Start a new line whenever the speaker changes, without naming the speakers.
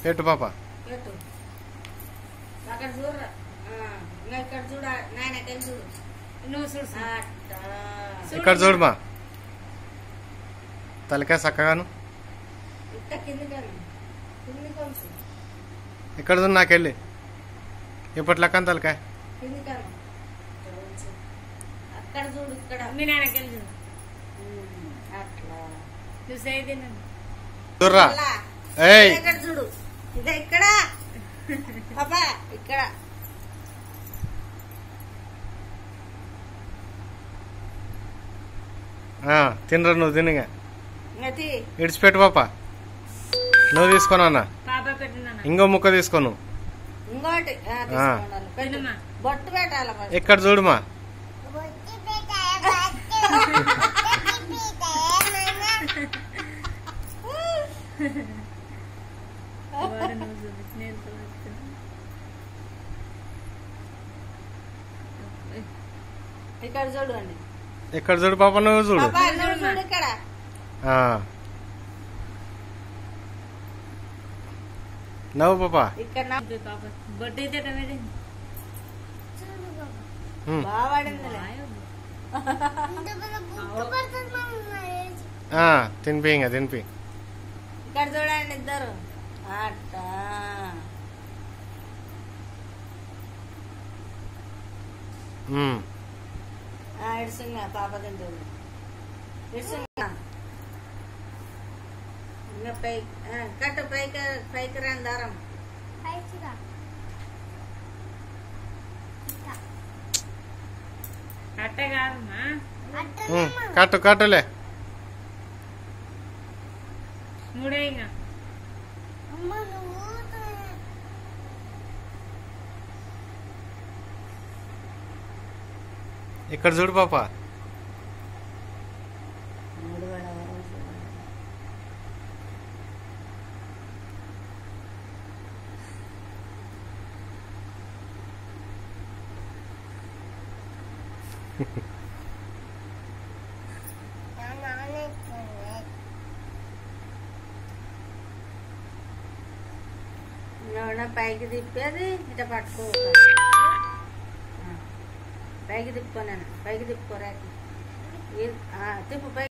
పెట్టు పాప. ఇక్కడ చూడమా తలకాయ చక్కగాను. ఇక్కడ చూడు నాకెళ్ళి ఇప్పటి లెక్క తలకాయ.
అక్కడ చూడు, ఇక్కడ మీ నాన్నకెళ్ళి చూడు.
చూడరా
ఇక్కడ చూడు, ఇదే ఇక్కడ పాపా, ఇక్కడ
తినరా నువ్వు తినగా ఇడిచిపెట్టు పాప. నువ్వు తీసుకోను అన్న, ఇంకో ముక్క తీసుకోను.
ఇంకోటి బొట్టు పెట్టాలి.
ఇక్కడ చూడుమా.
ఇక్కడ చూడండి,
ఇక్కడ చూడు పాప, నువ్వు చూడు.
ఇక్కడ
నవ్వు పాప.
ఇక్కడ
తినిపి, ఇంకా తినిపి.
ఇక్కడ చూడండి ఇద్దరు. అట్ట ఇడుసుగా పాప తింటుంది. ఇడుసుగా ఇంకా కట్టు పైకి రాని దారం. అట్టే కాదమ్మా,
కట్టు కట్టులే.
మూడే ఇంకా
ఇక్కడ చూడు పాప.
పైకి తిప్పేది ఇట్లా పట్టుకో, పైకి తిప్పుకోనండి, పైకి తిప్పుకోరా, తిప్పు పైకి.